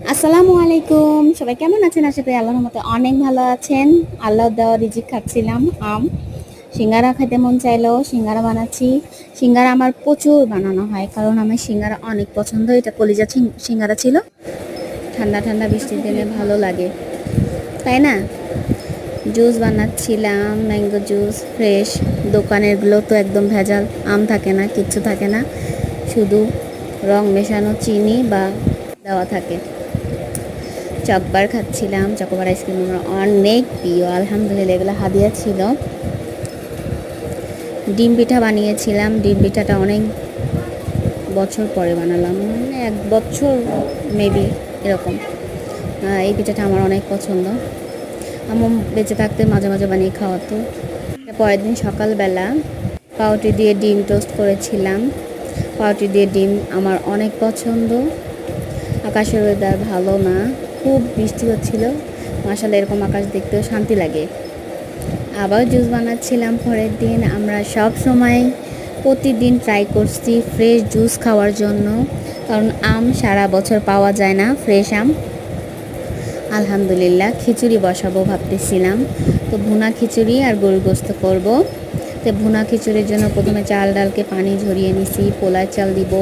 আসসালামু আলাইকুম, সবাই কেমন আছেন? আশা করি আল্লাহর মতে অনেক ভালো আছেন। আল্লাহ দেওয়া রিজিক খাচ্ছিলাম সিঙ্গারা খেতে মন চাইলো, সিঙ্গারা বানাচ্ছি। সিঙ্গারা আমার প্রচুর বানানো হয়, কারণ আমার সিঙ্গারা অনেক পছন্দ। এটা কলিজা সিঙ্গারা ছিল। ঠান্ডা ঠান্ডা বৃষ্টির দিনে ভালো লাগে, তাই না? জুস বানাচ্ছিলাম, ম্যাঙ্গো জুস ফ্রেশ। দোকানেরগুলো তো একদম ভেজাল, আম থাকে না, কিচ্ছু থাকে না, শুধু রং মেশানো চিনি বা দেওয়া থাকে। চকবার খাচ্ছিলাম, চকোবার আইসক্রিম আমার অনেক প্রিয়, আলহামদুলিল্লাহ এগুলো হাদিয়া ছিল। ডিম পিঠা বানিয়েছিলাম, ডিম পিঠাটা অনেক বছর পরে বানালাম, মানে 1 বছর মেবি এরকম। এই পিঠাটা আমার অনেক পছন্দ, আমার বেঁচে থাকতে মাঝে মাঝে বানিয়ে খাওয়াতো। পরের দিন সকালবেলা পাউরুটি দিয়ে ডিম টোস্ট করেছিলাম। পাউরুটি দিয়ে ডিম আমার অনেক পছন্দ। আকাশের ওয়েদার ভালো না, খুব বৃষ্টি হচ্ছিল। মাশাআল্লাহ, এরকম আকাশ দেখতেও শান্তি লাগে। আবার জুস বানাচ্ছিলাম পরের দিন। আমরা সব সময় প্রতিদিন ট্রাই করছি ফ্রেশ জুস খাওয়ার জন্য, কারণ আম সারা বছর পাওয়া যায় না, ফ্রেশ আম। আলহামদুলিল্লাহ খিচুড়ি বসাবো ভাবতেছিলাম, তো ভুনা খিচুড়ি আর গরুর গোস্ত করব। তো ভুনা খিচুড়ির জন্য প্রথমে চাল ডালকে পানি ঝরিয়ে নিছি, পোলার চাল দিব,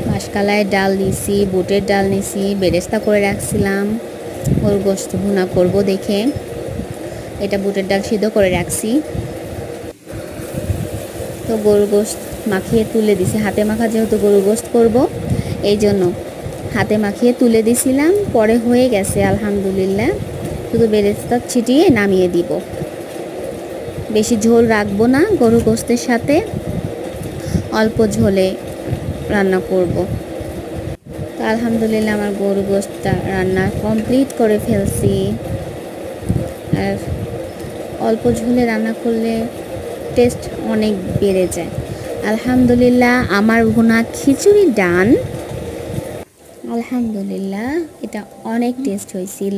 মাসকালায় ডাল নিছি, বুটের ডাল নিছি, বেরেস্তা করে রাখছিলাম গরুর গোস্ত ভুনা করব দেখে। এটা বুটের ডাল সিদ্ধ করে রাখছি। তো গরুর গোস্ত মাখিয়ে তুলে দিছি, হাতে মাখা যেহেতু গরুর গোস্ত করব এই জন্য হাতে মাখিয়ে তুলে দিছিলাম। পরে হয়ে গেছে আলহামদুলিল্লাহ, শুধু বেরেস্তা ছিটিয়ে নামিয়ে দিব। বেশি ঝোল রাখবো না, গরুর গোস্তের সাথে অল্প ঝোলে রান্না করব। তো আলহামদুলিল্লাহ আমার গরুর গোস্তটা রান্না কমপ্লিট করে ফেলছি। আর অল্প ঝোলে রান্না করলে টেস্ট অনেক বেড়ে যায়। আলহামদুলিল্লাহ আমার ভুনা খিচুড়ি ডান। আলহামদুলিল্লাহ এটা অনেক টেস্ট হয়েছিল,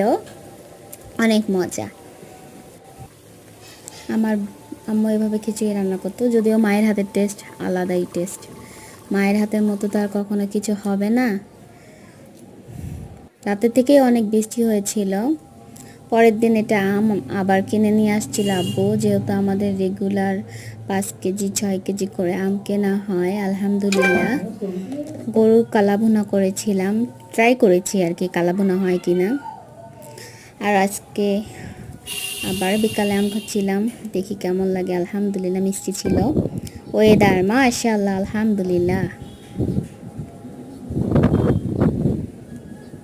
অনেক মজা। আমার আম্মু এভাবে খিচুড়ি রান্না করতো, যদিও মায়ের হাতের টেস্ট আলাদাই টেস্ট। মায়ের হাতের মতো তো আর কখনো কিছু হবে না। রাতের থেকেই অনেক বৃষ্টি হয়েছিল। পরের দিন এটা আম আবার কিনে নিয়ে আসছিল আব্বু, যেহেতু আমাদের রেগুলার 5 কেজি 6 কেজি করে আম কেনা হয়। আলহামদুলিল্লাহ গরু কালাভুনা করেছিলাম, ট্রাই করেছি আর কি কালাভুনা হয় কিনা। আর আজকে আবার বিকালে আম খাচ্ছিলাম, দেখি কেমন লাগে। আলহামদুলিল্লাহ মিষ্টি ছিল। ওয়েদার মাশাআল্লাহ আলহামদুলিল্লাহ।